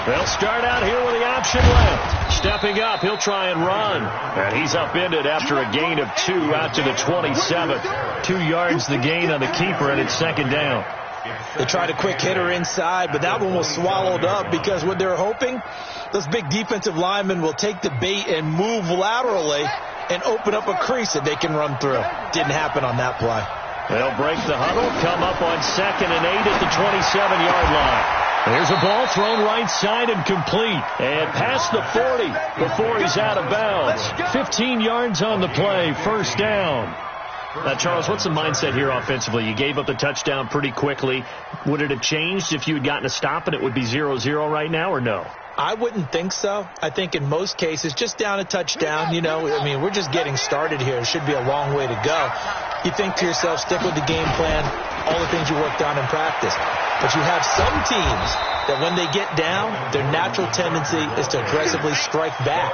They'll start out here with the option left. Stepping up, he'll try and run. And he's upended after a gain of 2 out to the 27. 2 yards the gain on the keeper, and it's second down. They tried a quick hitter inside, but that one was swallowed up because what they're hoping, those big defensive linemen will take the bait and move laterally and open up a crease that they can run through. Didn't happen on that play. They'll break the huddle, come up on 2nd and 8 at the 27-yard line. There's a ball thrown right side and complete. And past the 40 before he's out of bounds. 15 yards on the play, first down. Now, Charles, what's the mindset here offensively? You gave up the touchdown pretty quickly. Would it have changed if you had gotten a stop and it would be 0-0 right now, or no? I wouldn't think so. I think in most cases, just down a touchdown, we're just getting started here. It should be a long way to go. You think to yourself, stick with the game plan, all the things you worked on in practice. But you have some teams that when they get down, their natural tendency is to aggressively strike back.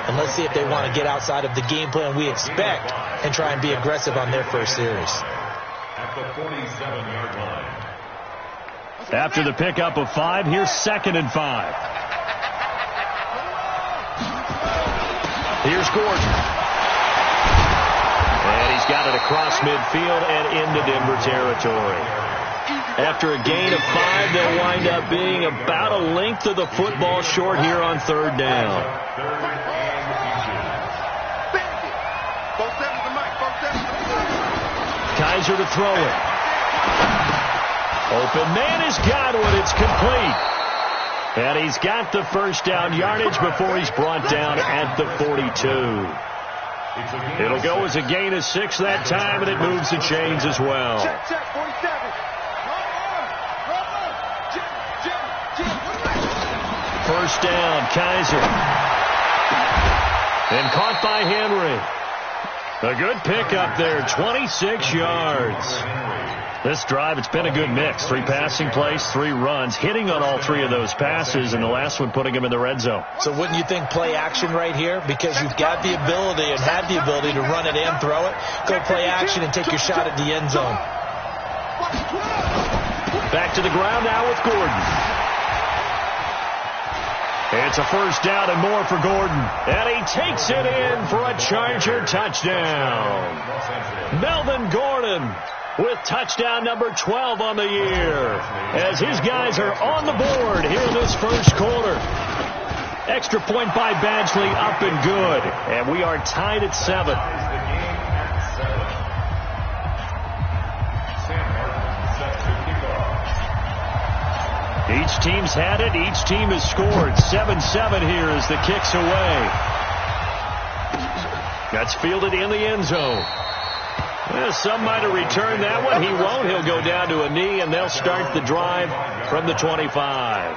And let's see if they want to get outside of the game plan we expect and try and be aggressive on their first series. At the 47-yard line. After the pickup of 5, here's 2nd and 5. Here's Gordon. And he's got it across midfield and into Denver territory. After a gain of 5, they'll wind up being about a length of the football short here on 3rd down. Kaiser to throw it. Open man has got one. It's complete. And he's got the first down yardage before he's brought down at the 42. It'll go as a gain of 6 that time, and it moves the chains as well. First down, Kaiser. And caught by Henry. A good pickup there, 26 yards. This drive, it's been a good mix. 3 passing plays, 3 runs, hitting on all 3 of those passes, and the last one putting him in the red zone. So wouldn't you think play action right here? Because you've got the ability and had the ability to run it and throw it. Go play action and take your shot at the end zone. Back to the ground now with Gordon. It's a first down and more for Gordon. And he takes it in for a Charger touchdown. Melvin Gordon with touchdown number 12 on the year, as his guys are on the board here in this first quarter. Extra point by Badgley, up and good. And we are tied at 7. Each team's had it. Each team has scored. 7-7 here as the kick's away. That's fielded in the end zone. Well, some might have returned that one. He won't. He'll go down to a knee, and they'll start the drive from the 25.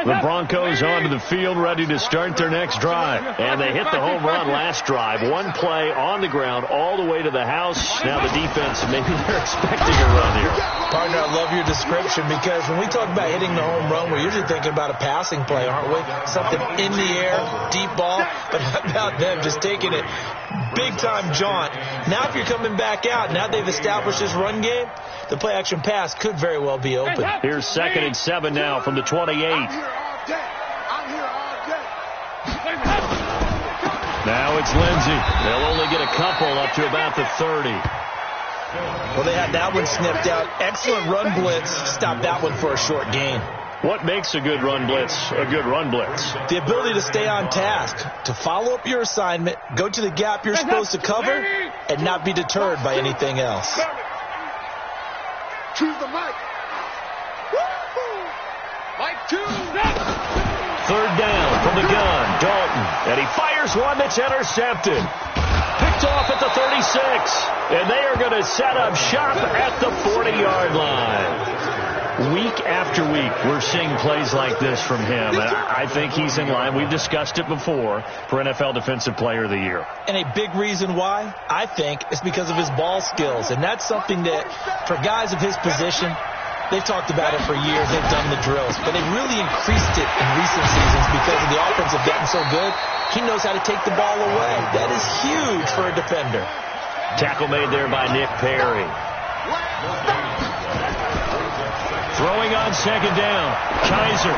The Broncos onto the field, ready to start their next drive. And they hit the home run last drive. 1 play on the ground all the way to the house. Now the defense, maybe they're expecting a run here. Partner, I love your description, because when we talk about hitting the home run, we're usually thinking about a passing play, aren't we? Something in the air, deep ball. But how about them just taking it big-time jaunt? Now if you're coming back out, now they've established this run game, the play-action pass could very well be open. Here's 2nd and 7 now from the 28. Now it's Lindsey. They'll only get a couple up to about the 30. Well, they had that one snipped out. Excellent run blitz. Stop that one for a short gain. What makes a good run blitz a good run blitz? The ability to stay on task, to follow up your assignment, go to the gap you're supposed to cover, and not be deterred by anything else. Choose the mic. Mic 2. 3rd down from the gun, Dalton. And he fires one that's intercepted. Picked off at the 36. And they are going to set up shop at the 40-yard line. Week after week, we're seeing plays like this from him. And I think he's in line. We've discussed it before for NFL Defensive Player of the Year. And a big reason why, I think, is because of his ball skills. And that's something that, for guys of his position, they've talked about it for years. They've done the drills. But they've really increased it in recent seasons because of the offense have gotten so good. he knows how to take the ball away. That is huge for a defender. Tackle made there by Nick Perry. Throwing on second down. Kaiser.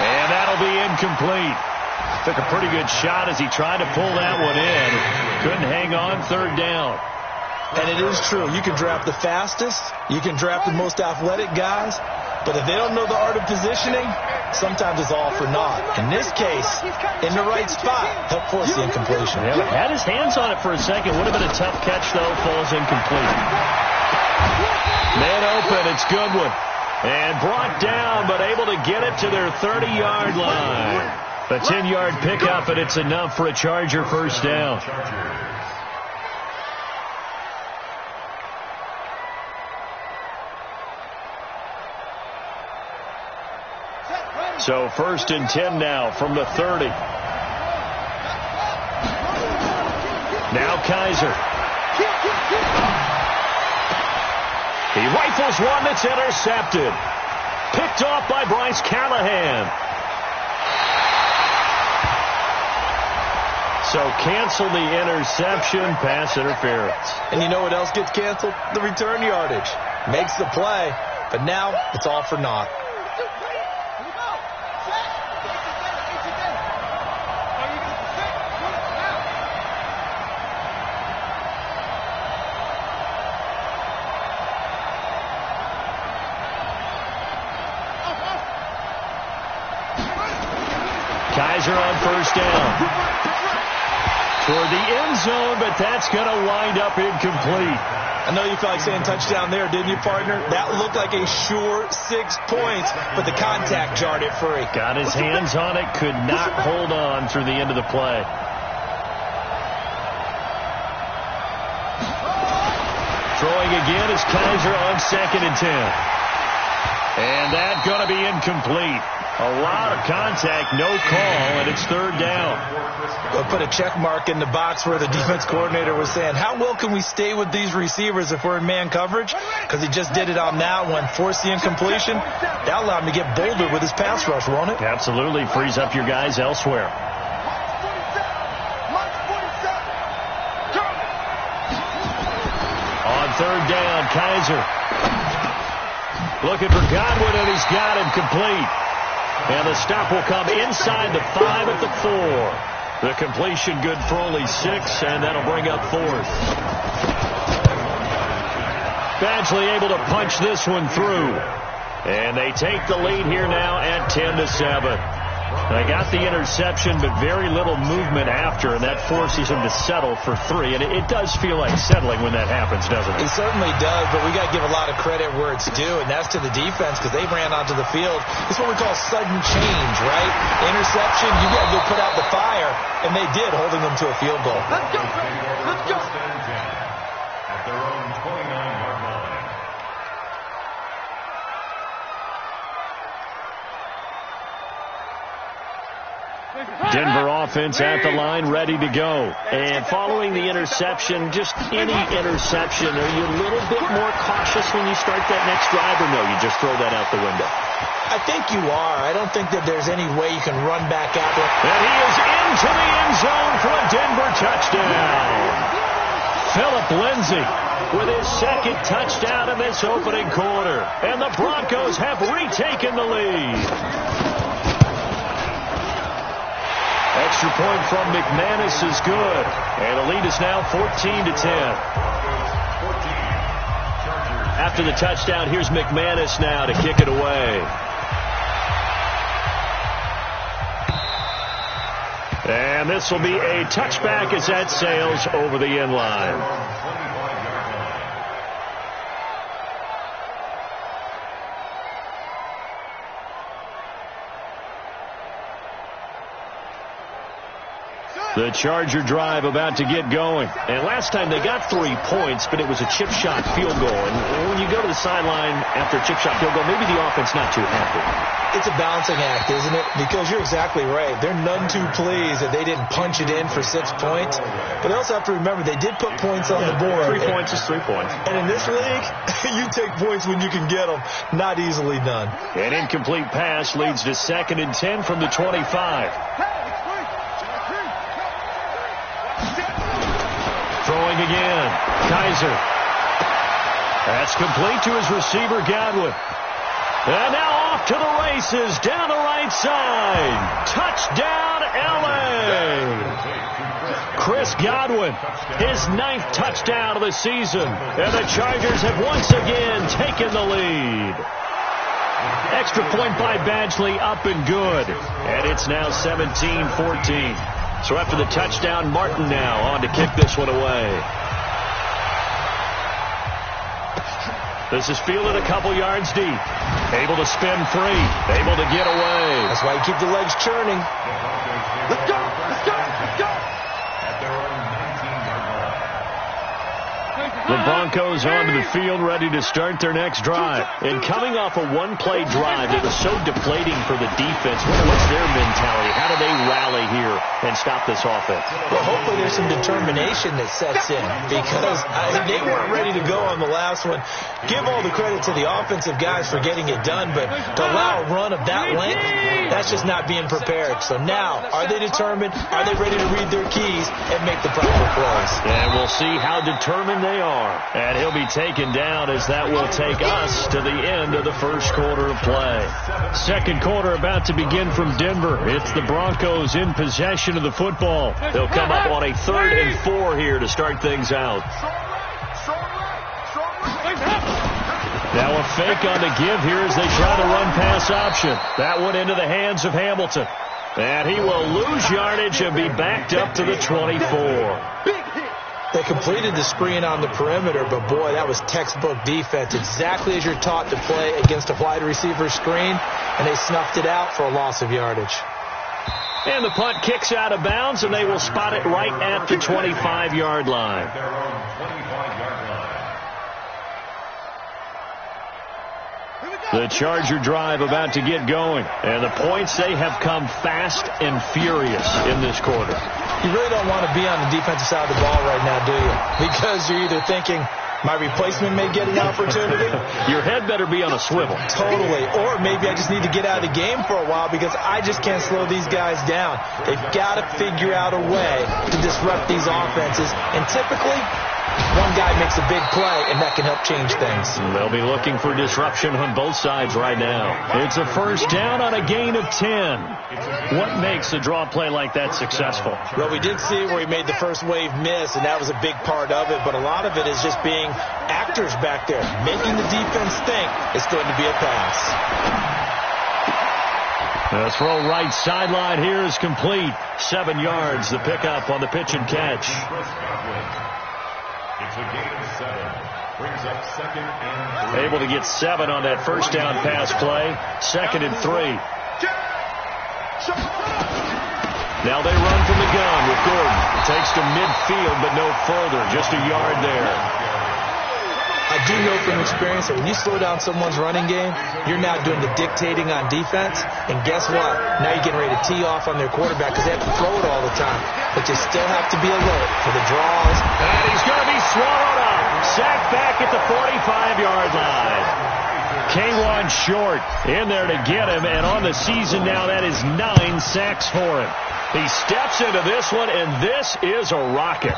And that'll be incomplete. Took a pretty good shot as he tried to pull that one in. Couldn't hang on third down. And it is true. You can draft the fastest. You can draft the most athletic guys. But if they don't know the art of positioning, sometimes it's all for naught. In this case, in the right spot, help force the incompletion. Yeah, had his hands on it for a second. Would have been a tough catch, though. Falls incomplete. Man open. It's Goodwin. And brought down, but able to get it to their 30-yard line. A 10-yard pickup, and it's enough for a Charger first down. So 1st and 10 now from the 30. Now Kaiser. He rifles one that's intercepted. Picked off by Bryce Callahan. So cancel the interception, pass interference. And you know what else gets canceled? The return yardage. Makes the play, but now it's all for naught. Kaiser on first down. Toward the end zone, but that's going to wind up incomplete. I know you felt like saying touchdown there, didn't you, partner? That looked like a sure 6 points, but the contact jarred it free. Got his hands on it, could not hold on through the end of the play. Throwing again is Kaiser on 2nd and 10. And that's going to be incomplete. A lot of contact, no call, and it's 3rd down. We'll put a check mark in the box where the defense coordinator was saying, how well can we stay with these receivers if we're in man coverage? Because he just did it on that one, forced the incompletion. That allowed him to get bolder with his pass rush, won't it? Absolutely, frees up your guys elsewhere. On 3rd down, Kaiser. Looking for Godwin, and he's got him complete. And the stop will come inside the 5 at the 4. The completion good for only 6, and that'll bring up 4th. Badgley able to punch this one through. And they take the lead here now at 10-7. They got the interception, but very little movement after, and that forces them to settle for 3. And it does feel like settling when that happens, doesn't it? It certainly does, but we got to give a lot of credit where it's due, and that's to the defense because they ran onto the field. It's what we call sudden change, right? Interception, you got to go put out the fire, and they did, holding them to a field goal. Let's go. Let's go. At their own 29-yard line. Denver offense at the line, ready to go. And following the interception, just any interception, are you a little bit more cautious when you start that next drive, or no, you just throw that out the window? I think you are. I don't think that there's any way you can run back out there. And he is into the end zone for a Denver touchdown. Philip Lindsay with his 2nd touchdown in this opening quarter. And the Broncos have retaken the lead. Extra point from McManus is good. And the lead is now 14-10. After the touchdown, here's McManus now to kick it away. And this will be a touchback as that sails over the end line. The Charger drive about to get going. And last time they got 3 points, but it was a chip shot field goal. And when you go to the sideline after a chip shot field goal, maybe the offense not too happy. It's a balancing act, isn't it? Because you're exactly right. They're none too pleased that they didn't punch it in for 6 points. But they also have to remember they did put points on the board. 3 points is 3 points. And in this league, you take points when you can get them. Not easily done. An incomplete pass leads to 2nd and 10 from the 25. throwing again. Kaiser. That's complete to his receiver, Godwin. And now off to the races, down the right side. Touchdown, L.A. Chris Godwin, his 9th touchdown of the season. And the Chargers have once again taken the lead. Extra point by Badgley, up and good. And it's now 17-14. So after the touchdown, Martin now on to kick this one away. This is fielded a couple yards deep. Able to spin free. Able to get away. That's why you keep the legs churning. Let's go! Let's go! Let's go! At their own 19-yard line. The Broncos onto the field, ready to start their next drive. And coming off a one-play drive that was so deflating for the defense, what's their mentality? How do they rally here and stop this offense? Well, hopefully there's some determination that sets in, because they weren't ready to go on the last one. Give all the credit to the offensive guys for getting it done, but to allow a run of that length, that's just not being prepared. So now, are they determined? Are they ready to read their keys and make the proper plays? And we'll see how determined they are. And he'll be taken down, as that will take us to the end of the first quarter of play. Second quarter about to begin from Denver. It's the Broncos in possession of the football. They'll come up on a 3rd and 4 here to start things out. Now a fake on the give here as they try the run-pass option. That one into the hands of Hamilton. And he will lose yardage and be backed up to the 24. They completed the screen on the perimeter, but boy, that was textbook defense. Exactly as you're taught to play against a wide receiver screen, and they snuffed it out for a loss of yardage. And the punt kicks out of bounds, and they will spot it right at the 25-yard line. Their own 25-yard line. The Charger drive about to get going, and the points, they have come fast and furious in this quarter. You really don't want to be on the defensive side of the ball right now, do you? Because you're either thinking, my replacement may get an opportunity. Your head better be on a swivel. Totally. Or maybe I just need to get out of the game for a while because I just can't slow these guys down. They've got to figure out a way to disrupt these offenses. And typically, one guy makes a big play, and that can help change things. They'll be looking for disruption on both sides right now. It's a first down on a gain of 10. What makes a draw play like that successful? Well, we did see where he made the first wave miss, and that was a big part of it. But a lot of it is just being actors back there, making the defense think it's going to be a pass. The throw right sideline here is complete. 7 yards, the pickup on the pitch and catch. It's a gain of 7. Brings up 2nd and 3. Able to get 7 on that first down pass play. 2nd and 3. Now they run from the gun with Gordon. Takes to midfield, but no further. Just a yard there. I do know from experience that when you slow down someone's running game, you're now doing the dictating on defense. And guess what? Now you're getting ready to tee off on their quarterback because they have to throw it all the time. But you still have to be alert for the draws. And he's going to be swallowed up. Sacked back at the 45-yard line. K1 Short in there to get him. And on the season now, that is 9 sacks for him. He steps into this one, and this is a rocket.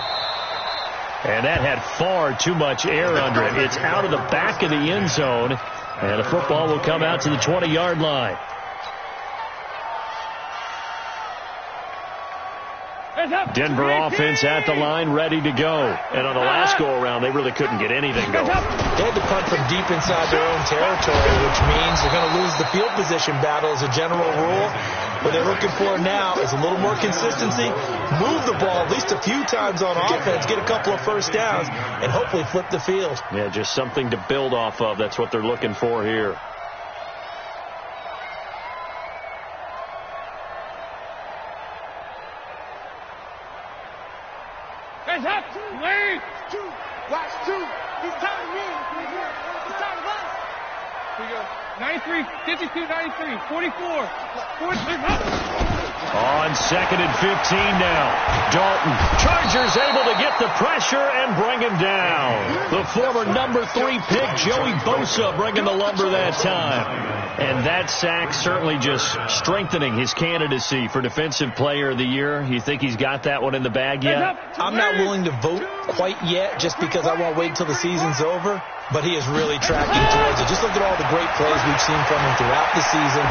And that had far too much air under it. It's out of the back of the end zone, and the football will come out to the 20-yard line. Denver offense at the line, ready to go. And on the last go-around, they really couldn't get anything going. They had to punt from deep inside their own territory, which means they're going to lose the field position battle as a general rule. What they're looking for now is a little more consistency, move the ball at least a few times on offense, get a couple of first downs, and hopefully flip the field. Yeah, just something to build off of. That's what they're looking for here. Watch 2. He's telling me. He's telling us. Here we go. 93, 52, 93, 44. 43. On 2nd and 15 now. Dalton. Chargers able to get the pressure and bring him down. The former number 3 pick, Joey Bosa, bringing the lumber that time. And that sack certainly just strengthening his candidacy for Defensive Player of the Year. You think he's got that one in the bag yet? I'm not willing to vote quite yet just because I won't wait until the season's over. But he is really tracking towards it. Just look at all the great plays we've seen from him throughout the season.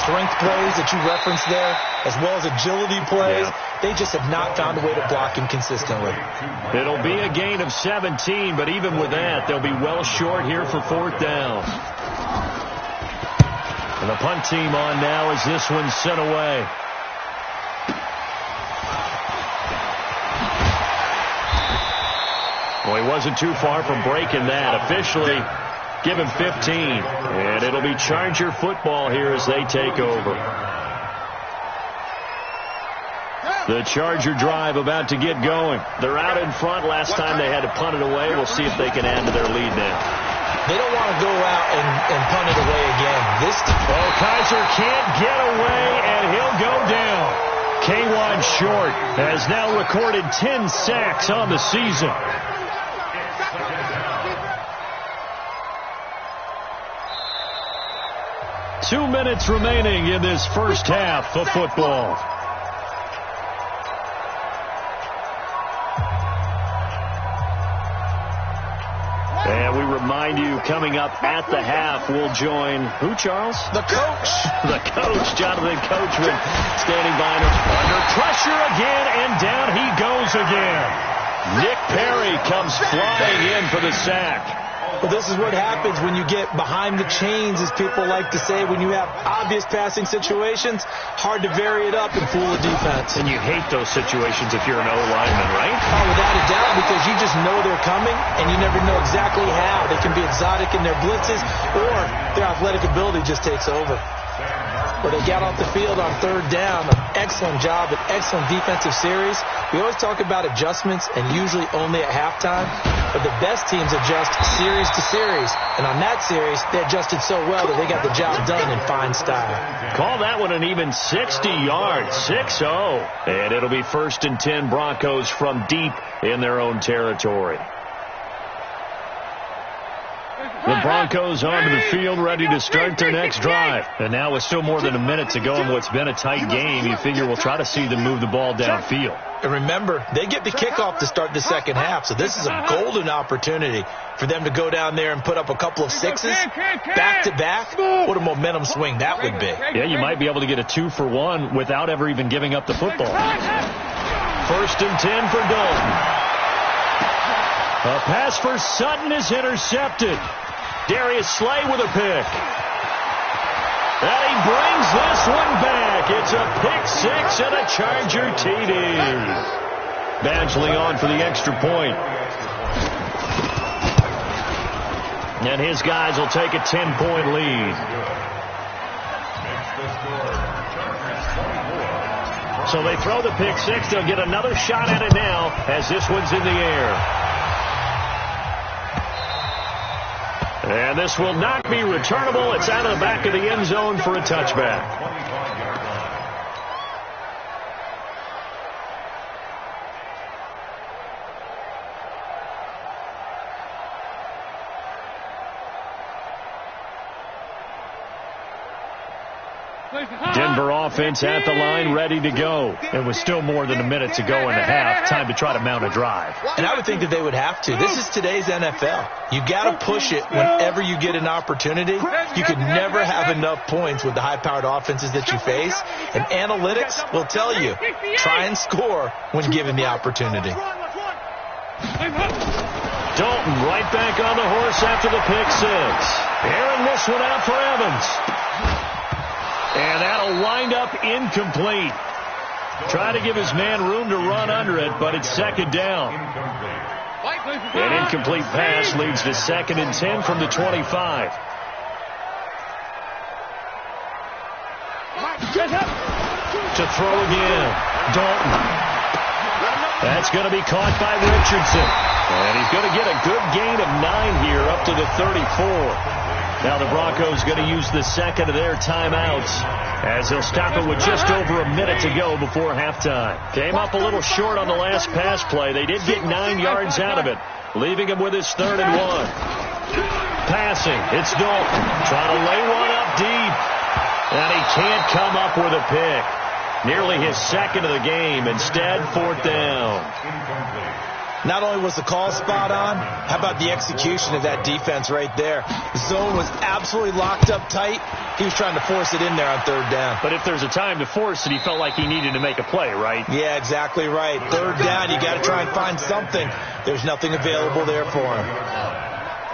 Strength plays that you referenced there, as well as agility plays. They just have not found a way to block him consistently. It'll be a gain of 17, but even with that, they'll be well short here for 4th down. And the punt team on now as this one's sent away. Well, he wasn't too far from breaking that. Officially, give him 15. And it'll be Charger football here as they take over. The Charger drive about to get going. They're out in front. Last time they had to punt it away. We'll see if they can add to their lead now. They don't want to go out and punt it away again. Kaiser can't get away, and he'll go down. K'Wan Short has now recorded 10 sacks on the season. Two minutes remaining in this first half of football. And we remind you, coming up at the half, we'll join who, Charles? The coach. The coach, Jonathan Coachman, standing by him. Under pressure again, and down he goes again. Nick Perry comes flying in for the sack. Well, this is what happens when you get behind the chains, as people like to say. When you have obvious passing situations, hard to vary it up and fool the defense. And you hate those situations if you're an O-lineman, right? Oh, without a doubt, because you just know they're coming, and you never know exactly how. They can be exotic in their blitzes, or their athletic ability just takes over. Where they got off the field on 3rd down, an excellent job, an excellent defensive series. We always talk about adjustments, and usually only at halftime. But the best teams adjust series to series. And on that series, they adjusted so well that they got the job done in fine style. Call that one an even 60 yards, 6-0. And it'll be 1st and 10 Broncos from deep in their own territory. The Broncos onto the field, ready to start their next drive. And now with still more than a minute to go in what's been a tight game, you figure we'll try to see them move the ball downfield. And remember, they get the kickoff to start the second half, so this is a golden opportunity for them to go down there and put up a couple of sixes back-to-back. What a momentum swing that would be. Yeah, you might be able to get a 2-for-1 without ever even giving up the football. 1st and 10 for Dalton. A pass for Sutton is intercepted. Darius Slay with a pick. And he brings this one back. It's a pick 6 and a Charger TD. Badgley on for the extra point. And his guys will take a 10-point lead. So they throw the pick 6. They'll get another shot at it now as this one's in the air. And this will not be returnable. It's out of the back of the end zone for a touchback. Denver offense at the line, ready to go. And with still more than a minute to go in the half, time to try to mount a drive. And I would think that they would have to. This is today's NFL. You got to push it whenever you get an opportunity. You could never have enough points with the high-powered offenses that you face. And analytics will tell you, try and score when given the opportunity. Dalton right back on the horse after the pick 6. Airing this one out for Evans. And that'll wind up incomplete. Try to give his man room to run under it, but it's 2nd down. An incomplete pass leads to 2nd and 10 from the 25. To throw again. Dalton. That's going to be caught by Richardson. And he's going to get a good gain of 9 here up to the 34. Now the Broncos going to use the second of their timeouts as they'll stop it with just over a minute to go before halftime. Came up a little short on the last pass play. They did get 9 yards out of it, leaving him with his 3rd and 1. Passing, it's Dalton trying to lay one up deep, and he can't come up with a pick. Nearly his 2nd of the game. Instead, 4th down. Not only was the call spot on, how about the execution of that defense right there? The zone was absolutely locked up tight. He was trying to force it in there on 3rd down. But if there's a time to force it, he felt like he needed to make a play, right? Yeah, exactly right. 3rd down, you got to try and find something. There's nothing available there for him.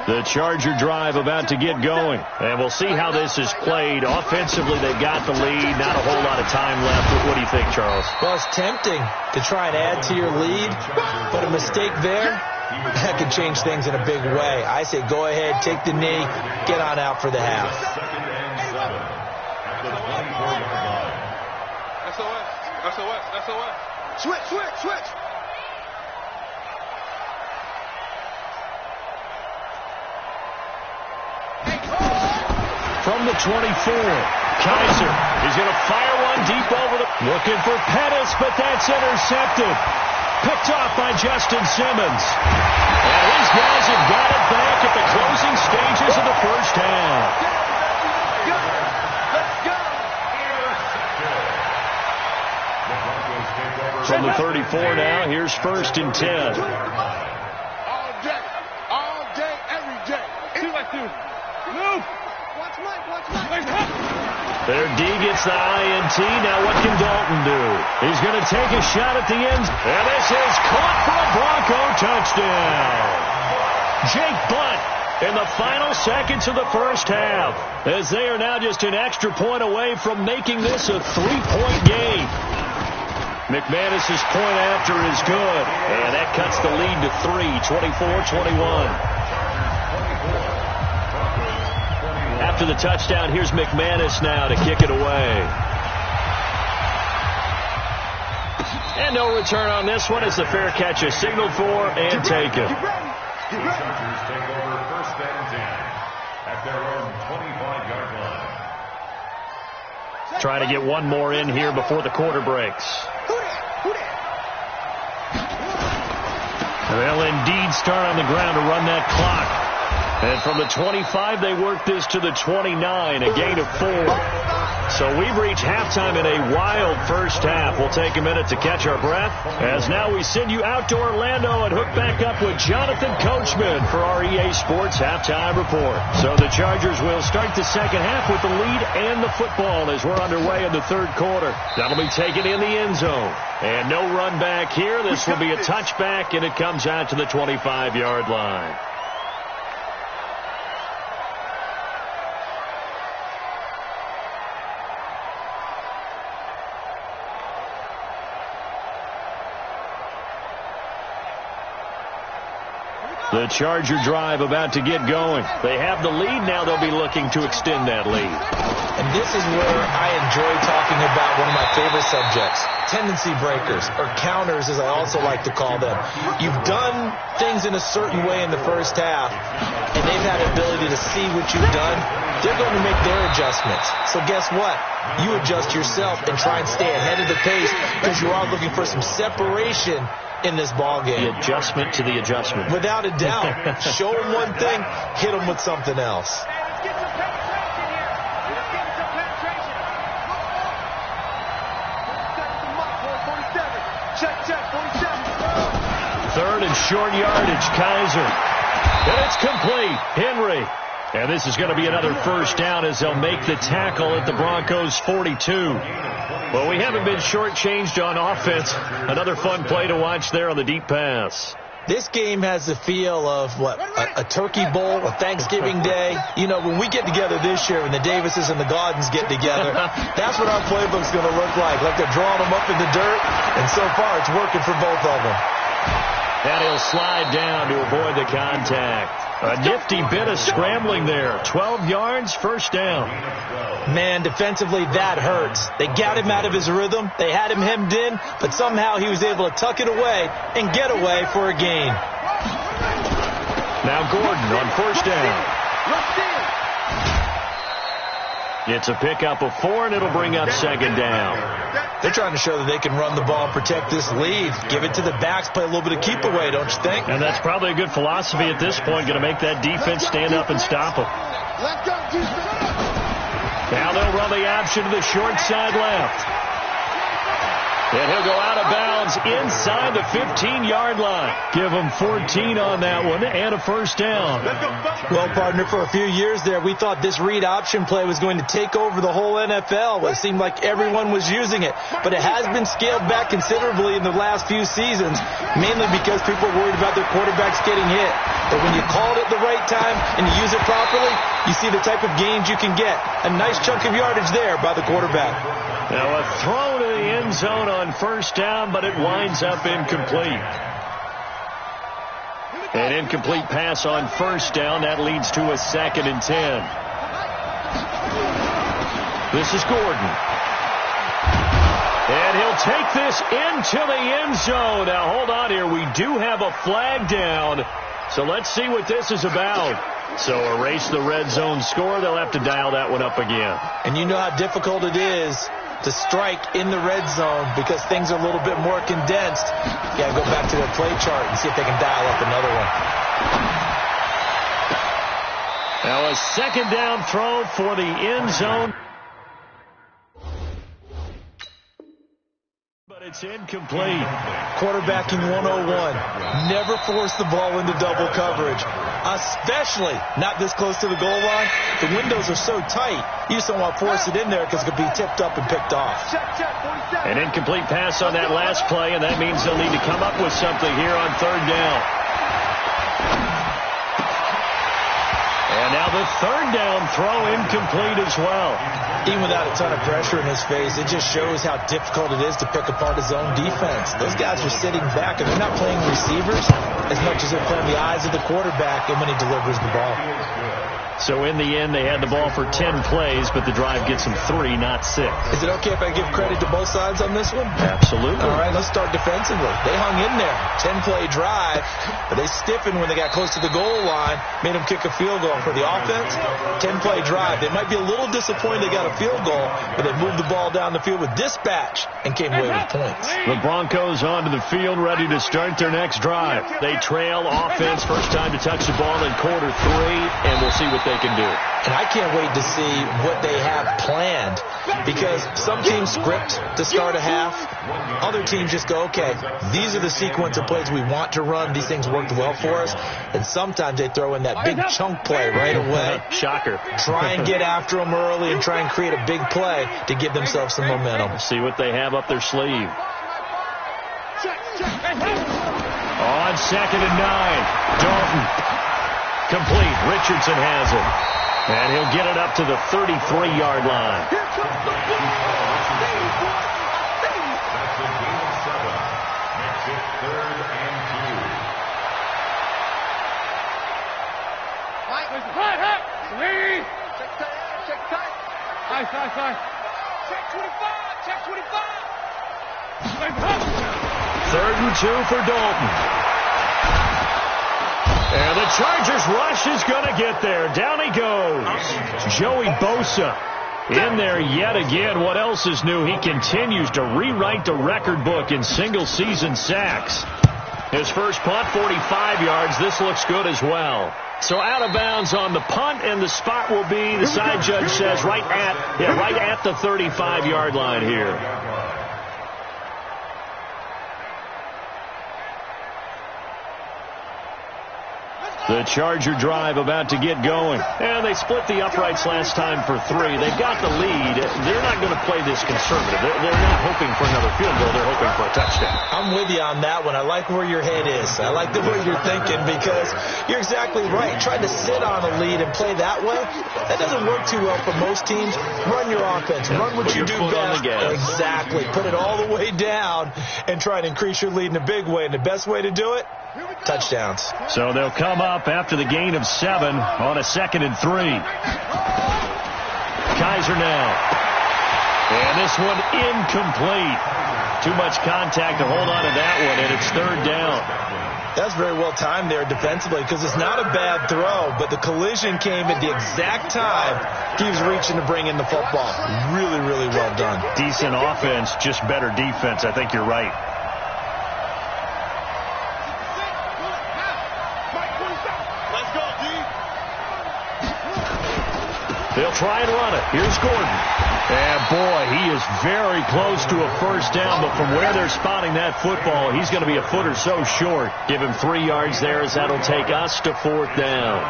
The Charger drive about to get going. And we'll see how this is played. Offensively, they've got the lead. Not a whole lot of time left. What do you think, Charles? Well, it's tempting to try and add to your lead, but a mistake there, that could change things in a big way. I say go ahead, take the knee, get on out for the half. SOS. Switch. From the 24, Kaiser is going to fire one deep over the... Looking for Pettis, but that's intercepted. Picked off by Justin Simmons. And these guys have got it back at the closing stages of the first half. From the 34 now, here's 1st and 10. All day, every day. 2-by-2. Move. Their D gets the INT. Now what can Dalton do? He's going to take a shot at the end. And this is caught for a Bronco touchdown. Jake Butt in the final seconds of the first half, as they are now just an extra point away from making this a 3-point game. McManus's point after is good, and that cuts the lead to 3, 24-21. After the touchdown, here's McManus now to kick it away. And no return on this one as the fair catch is signaled for and taken. The Chargers take over 1st and 10 at their own 25-yard line. Trying to get one more in here before the quarter breaks. They'll indeed start on the ground to run that clock. And from the 25, they work this to the 29, a gain of 4. So we've reached halftime in a wild first half. We'll take a minute to catch our breath, as now we send you out to Orlando and hook back up with Jonathan Coachman for our EA Sports Halftime Report. So the Chargers will start the second half with the lead and the football as we're underway in the 3rd quarter. That'll be taken in the end zone. And no run back here. This will be a touchback, and it comes out to the 25-yard line. The Charger drive about to get going. They have the lead now. They'll be looking to extend that lead. And this is where I enjoy talking about one of my favorite subjects, tendency breakers, or counters as I also like to call them. You've done things in a certain way in the first half, and they've had the ability to see what you've done. They're going to make their adjustments. So guess what? You adjust yourself and try and stay ahead of the pace, because you are looking for some separation in this ball game. The adjustment to the adjustment. Without a doubt. Show them one thing, hit them with something else. Let's get some penetration here. Let's get some penetration. Check, 47. 3rd and short yardage, Kaiser. And it's complete. Henry. And this is going to be another first down as they'll make the tackle at the Broncos' 42. Well, we haven't been shortchanged on offense. Another fun play to watch there on the deep pass. This game has the feel of, a turkey bowl, a Thanksgiving day. You know, when we get together this year, when the Davises and the Gaudens get together, that's what our playbook's going to look like. Like they're drawing them up in the dirt, and so far it's working for both of them. And he'll slide down to avoid the contact. A nifty bit of scrambling there. 12 yards, first down. Man, defensively, that hurts. They got him out of his rhythm. They had him hemmed in, but somehow he was able to tuck it away and get away for a gain. Now Gordon on first down. It's a pickup of 4, and it'll bring up second down. They're trying to show that they can run the ball and protect this lead. Give it to the backs, play a little bit of keep away, don't you think? And that's probably a good philosophy at this point, going to make that defense stand up and stop them. Now they'll run the option to the short side left. And he'll go out of bounds inside the 15-yard line. Give him 14 on that one and a first down. Well, partner, for a few years there, we thought this read option play was going to take over the whole NFL. It seemed like everyone was using it. But it has been scaled back considerably in the last few seasons, mainly because people are worried about their quarterbacks getting hit. But when you call it at the right time and you use it properly, you see the type of gains you can get. A nice chunk of yardage there by the quarterback. Now a throw to the end zone on first down, but it winds up incomplete. An incomplete pass on first down. That leads to a 2nd and 10. This is Gordon. And he'll take this into the end zone. Now hold on here. We do have a flag down. So let's see what this is about. So erase the red zone score. They'll have to dial that one up again. And you know how difficult it is to strike in the red zone because things are a little bit more condensed. You got to go back to their play chart and see if they can dial up another one. Now a second down throw for the end zone. But it's incomplete. Quarterbacking 101. Never force the ball into double coverage, especially not this close to the goal line. The windows are so tight, you just don't want to force it in there because it could be tipped up and picked off. An incomplete pass on that last play, and that means they'll need to come up with something here on third down. And now the third down throw incomplete as well. Even without a ton of pressure in his face, it just shows how difficult it is to pick apart his own defense. Those guys are sitting back, and they're not playing receivers as much as they're playing the eyes of the quarterback and when he delivers the ball. So in the end, they had the ball for 10 plays, but the drive gets them 3, not 6. Is it okay if I give credit to both sides on this one? Absolutely. All right, let's start defensively. They hung in there. 10-play drive, but they stiffened when they got close to the goal line, made them kick a field goal. For the offense, 10-play drive. They might be a little disappointed they got a field goal, but they moved the ball down the field with dispatch and came away with points. The Broncos onto the field, ready to start their next drive. They trail offense, first time to touch the ball in quarter 3, and we'll see what they can do. And I can't wait to see what they have planned, because some teams script to start a half. Other teams just go, okay, these are the sequence of plays we want to run. These things worked well for us. And sometimes they throw in that big chunk play right away. Shocker. Try and get after them early and try and create a big play to give themselves some momentum. See what they have up their sleeve. On 2nd and 9, Dalton. Complete. Richardson has it. And he'll get it up to the 33-yard line. That's a gain of 7. Makes it 3rd and 2. Check tight. Nice. Check 25. Check 25. 3rd and 2 for Dalton. And the Chargers rush is going to get there. Down he goes. Joey Bosa in there yet again. What else is new? He continues to rewrite the record book in single-season sacks. His first punt, 45 yards. This looks good as well. So out of bounds on the punt, and the spot will be, the side judge says, right at the 35-yard line here. The Charger drive about to get going. And they split the uprights last time for 3. They've got the lead. They're not going to play this conservative. They're not hoping for another field goal. They're hoping for a touchdown. I'm with you on that one. I like where your head is. I like the way you're thinking, because you're exactly right. Trying to sit on a lead and play that way, that doesn't work too well for most teams. Run your offense. Run what you do best. Exactly. Put it all the way down and try and increase your lead in a big way. And the best way to do it, touchdowns. So they'll come up after the gain of 7 on a 2nd and 3. Kaiser now. And this one incomplete. Too much contact to hold on to that one, and it's 3rd down. That's very well timed there defensively because it's not a bad throw, but the collision came at the exact time he was reaching to bring in the football. Really, really well done. Decent offense, just better defense. I think you're right. They'll try and run it. Here's Gordon. And, boy, he is very close to a first down, but from where they're spotting that football, he's going to be a foot or so short. Give him 3 yards there as that'll take us to 4th down.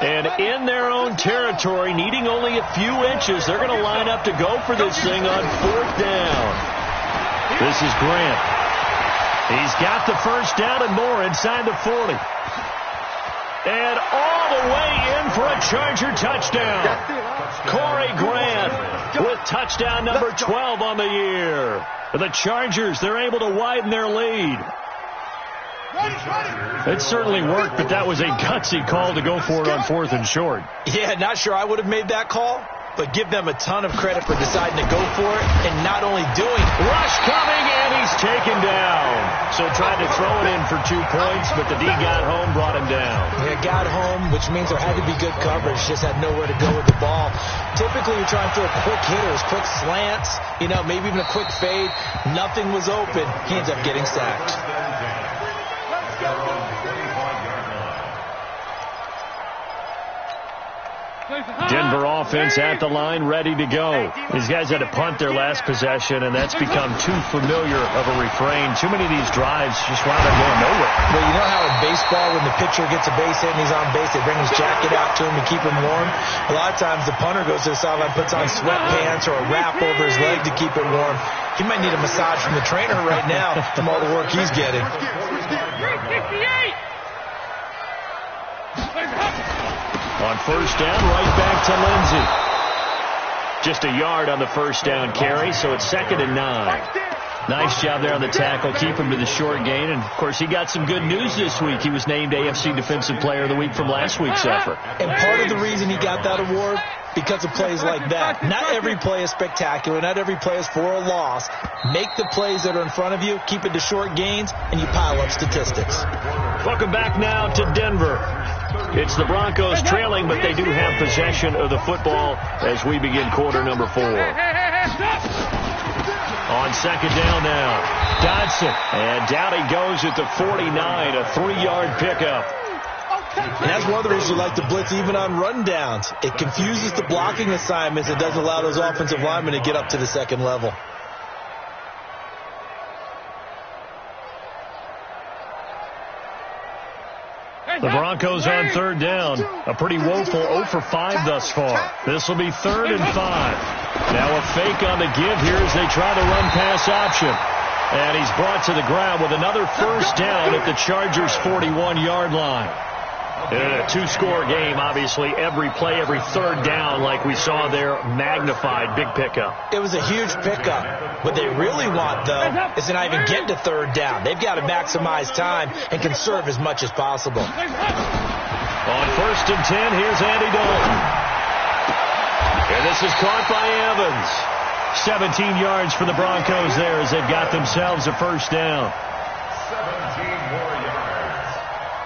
And in their own territory, needing only a few inches, they're going to line up to go for this thing on 4th down. This is Grant. He's got the first down and more inside the 40. And all the way in for a Charger touchdown. Corey Grant with touchdown number 12 on the year. The Chargers, they're able to widen their lead. It certainly worked, but that was a gutsy call to go for it on 4th and short. Yeah, not sure I would have made that call, but give them a ton of credit for deciding to go for it and not only doing it. Rush coming, and he's taken down. So tried to throw it in for 2 points, but the D got home, brought him down. Yeah, got home, which means there had to be good coverage. Just had nowhere to go with the ball. Typically, you're trying to throw quick hitters, quick slants, maybe even a quick fade. Nothing was open. He ends up getting sacked. Denver offense at the line, ready to go. These guys had to punt their last possession, and that's become too familiar of a refrain. Too many of these drives just wound up going nowhere. Well, you know how in baseball, when the pitcher gets a base hit and he's on base, they bring his jacket out to him to keep him warm. A lot of times the punter goes to the sideline, puts on sweatpants or a wrap over his leg to keep it warm. He might need a massage from the trainer right now from all the work he's getting. On first down, right back to Lindsey. Just a yard on the first down carry, so it's 2nd and 9. Nice job there on the tackle. Keep him to the short gain. And, of course, he got some good news this week. He was named AFC Defensive Player of the Week from last week's effort. And part of the reason he got that award, because of plays like that. Not every play is spectacular. Not every play is for a loss. Make the plays that are in front of you, keep it to short gains, and you pile up statistics. Welcome back now to Denver. It's the Broncos trailing, but they do have possession of the football as we begin quarter number 4. On 2nd down now, Dodson. And down he goes at the 49, a 3-yard pickup. And that's one of the reasons you like to blitz even on rundowns. It confuses the blocking assignments. It doesn't allow those offensive linemen to get up to the second level. The Broncos on 3rd down. A pretty woeful 0 for 5 thus far. This will be 3rd and 5. Now a fake on the give here as they try to run pass option. And he's brought to the ground with another first down at the Chargers' 41-yard line. In a 2-score game, obviously, every play, every 3rd down, like we saw there, magnified, big pickup. It was a huge pickup. What they really want, though, is to not even get to 3rd down. They've got to maximize time and conserve as much as possible. On 1st and 10, here's Andy Dalton. And this is caught by Evans. 17 yards for the Broncos there as they've got themselves a first down. 17 more yards.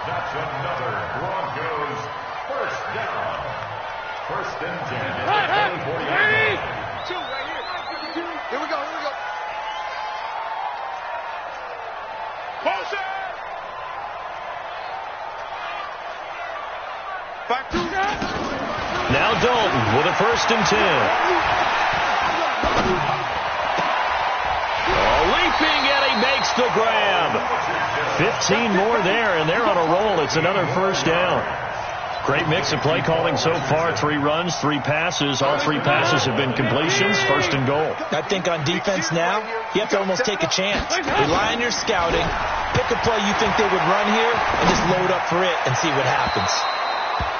That's another Broncos first down. 1st and 10 at the 24-yard line. Here we go. Motion! Back to Now Dalton with a 1st and 10. Leaping, and he makes the grab. 15 more there, and they're on a roll. It's another first down. Great mix of play calling so far. 3 runs, 3 passes. All 3 passes have been completions. 1st and goal. I think on defense now, you have to almost take a chance. Rely on your scouting. Pick a play you think they would run here and just load up for it and see what happens.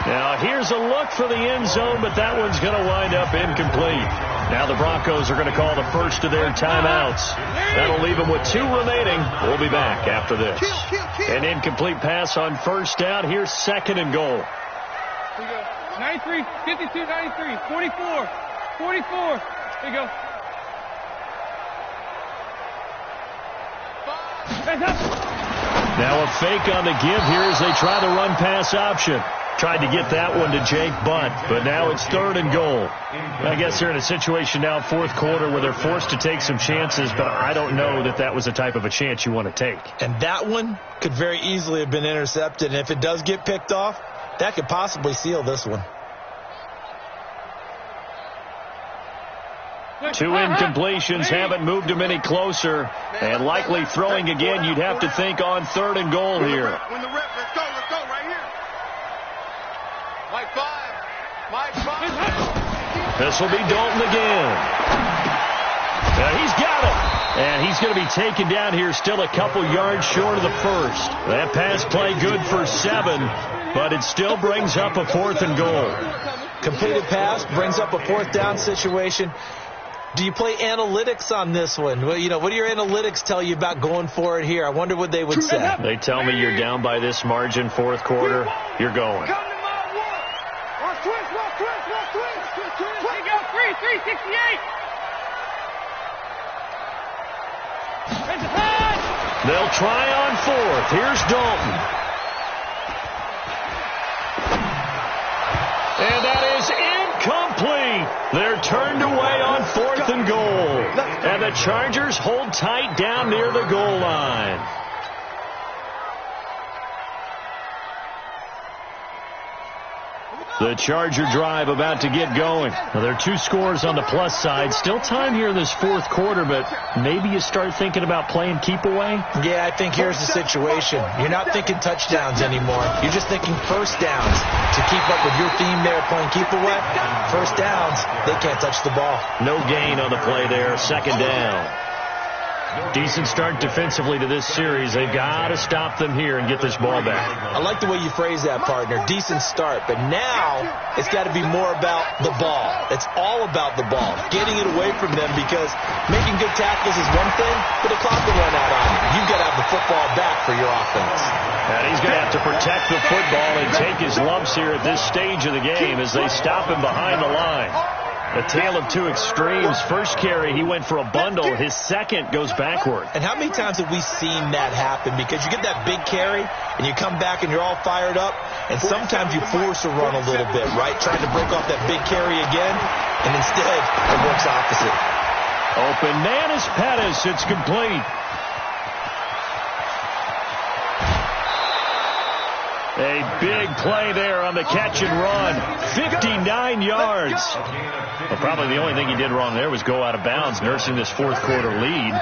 Now here's a look for the end zone, but that one's going to wind up incomplete. Now the Broncos are going to call the first of their timeouts. That'll leave them with 2 remaining. We'll be back after this. An incomplete pass on first down. Here's 2nd and goal. 93, 52, 93, 44, 44. There you go. Hands up. Now a fake on the give here as they try the run pass option. Tried to get that one to Jake Butt, but now it's 3rd and goal. I guess they're in a situation now, 4th quarter, where they're forced to take some chances, but I don't know that that was the type of a chance you want to take. And that one could very easily have been intercepted, and if it does get picked off, that could possibly seal this one. 2 incompletions haven't moved him any closer, and likely throwing again, you'd have to think on 3rd and goal here. When the rip, let's go right here. Mike 5. This will be Dalton again. He's got it. And he's going to be taken down here still a couple yards short of the first. That pass play good for 7, but it still brings up a 4th and goal. Completed pass brings up a 4th down situation. Do you play analytics on this one? Well, what do your analytics tell you about going for it here? I wonder what they would say. They tell me you're down by this margin, 4th quarter, you're going. Come to my one. Watch twist. There you go. 368. Hands up high. They'll try on 4th. Here's Dalton. And that is incomplete. They're turned away on 4th and goal. And the Chargers hold tight down near the goal line. The Charger drive about to get going. Well, there are 2 scores on the plus side. Still time here in this 4th quarter, but maybe you start thinking about playing keep away? Yeah, I think here's the situation. You're not thinking touchdowns anymore. You're just thinking first downs. To keep up with your theme there, playing keep away, first downs, they can't touch the ball. No gain on the play there, 2nd down. Decent start defensively to this series. They've got to stop them here and get this ball back. I like the way you phrase that, partner. Decent start. But now it's got to be more about the ball. It's all about the ball. Getting it away from them, because making good tackles is one thing, but the clock will run out on you. You've got to have the football back for your offense. And he's going to have to protect the football and take his lumps here at this stage of the game as they stop him behind the line. A tale of 2 extremes. First carry, he went for a bundle. His second goes backward. And how many times have we seen that happen? Because you get that big carry, and you come back and you're all fired up, and sometimes you force a run a little bit, right? Trying to break off that big carry again, and instead it works opposite. Open man is Pettis. It's complete. A big play there on the catch and run. 59 yards. Well, probably the only thing he did wrong there was go out of bounds, nursing this 4th quarter lead.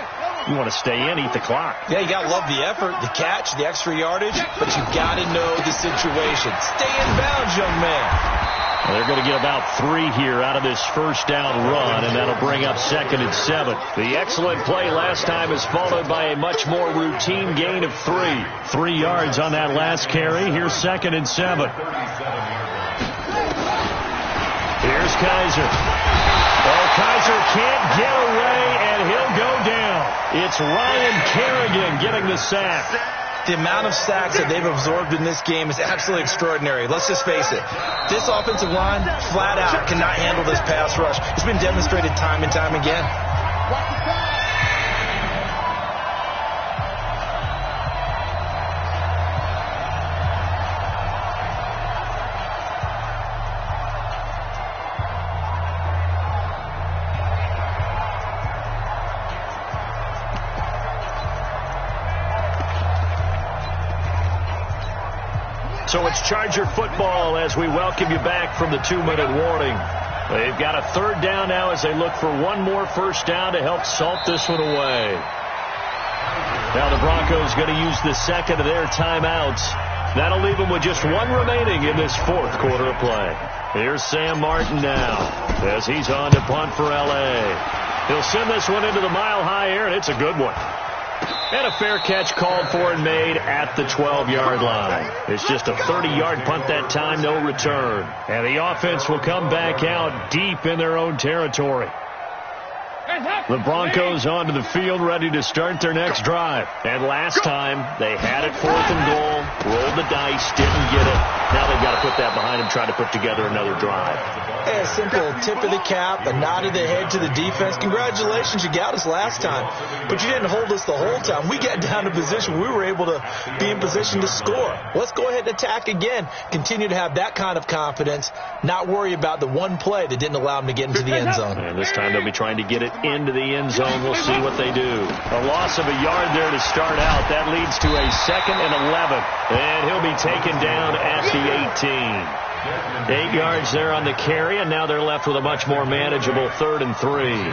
You want to stay in, eat the clock. Yeah, you got to love the effort, the catch, the extra yardage, but you got to know the situation. Stay in bounds, young man. Well, they're going to get about 3 here out of this first down run, and that'll bring up 2nd and 7. The excellent play last time is followed by a much more routine gain of 3. 3 yards on that last carry. Here's 2nd and 7. Here's Kaiser. Oh, Kaiser can't get away, and he'll go down. It's Ryan Kerrigan getting the sack. The amount of sacks that they've absorbed in this game is absolutely extraordinary. Let's just face it. This offensive line, flat out, cannot handle this pass rush. It's been demonstrated time and time again. So it's Charger football as we welcome you back from the 2-minute warning. They've got a 3rd down now as they look for one more first down to help salt this one away. Now the Broncos going to use the 2nd of their timeouts. That'll leave them with just 1 remaining in this 4th quarter of play. Here's Sam Martin now as he's on to punt for L.A. He'll send this one into the mile-high air, and it's a good one. And a fair catch called for and made at the 12-yard line. It's just a 30-yard punt that time, no return. And the offense will come back out deep in their own territory. The Broncos onto the field ready to start their next drive. And last time, they had it 4th and goal. Rolled the dice, didn't get it. Now they've got to put that behind him, try to put together another drive. Hey, a simple tip of the cap, a nod of the head to the defense. Congratulations, you got us last time. But you didn't hold us the whole time. We got down to position. We were able to be in position to score. Let's go ahead and attack again. Continue to have that kind of confidence. Not worry about the one play that didn't allow them to get into the end zone. And this time they'll be trying to get it into the end zone. We'll see what they do. A loss of a yard there to start out. That leads to a 2nd and 11. And he'll be taken down at the 18. 8 yards there on the carry, and now they're left with a much more manageable 3rd and 3. Get to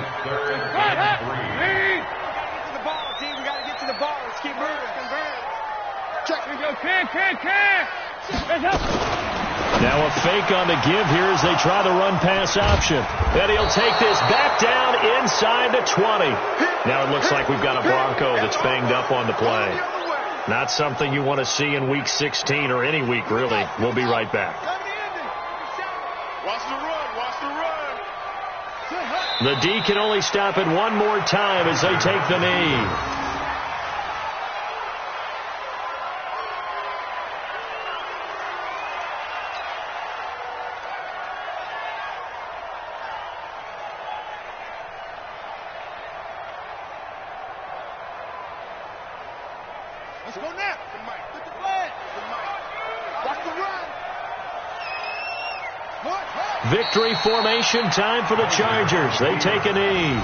the ball, team. We got to get to the ball. Let's keep moving. Check. We go. Clear. Now a fake on the give here as they try the run-pass option. And he'll take this back down inside the 20. Now it looks like we've got a Bronco that's banged up on the play. Not something you want to see in Week 16 or any week, really. We'll be right back. Watch the run. Watch the run. The D can only stop it one more time as they take the knee. Let's go now. Get the flag. Watch the run. Victory formation time for the Chargers. They take a knee.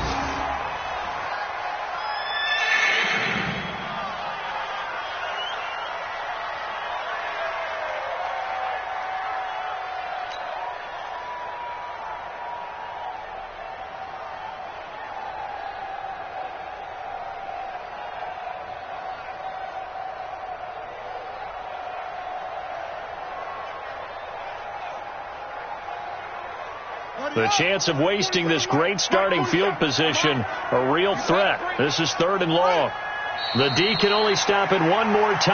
The chance of wasting this great starting field position, a real threat. This is 3rd and long. The D can only stop it one more time.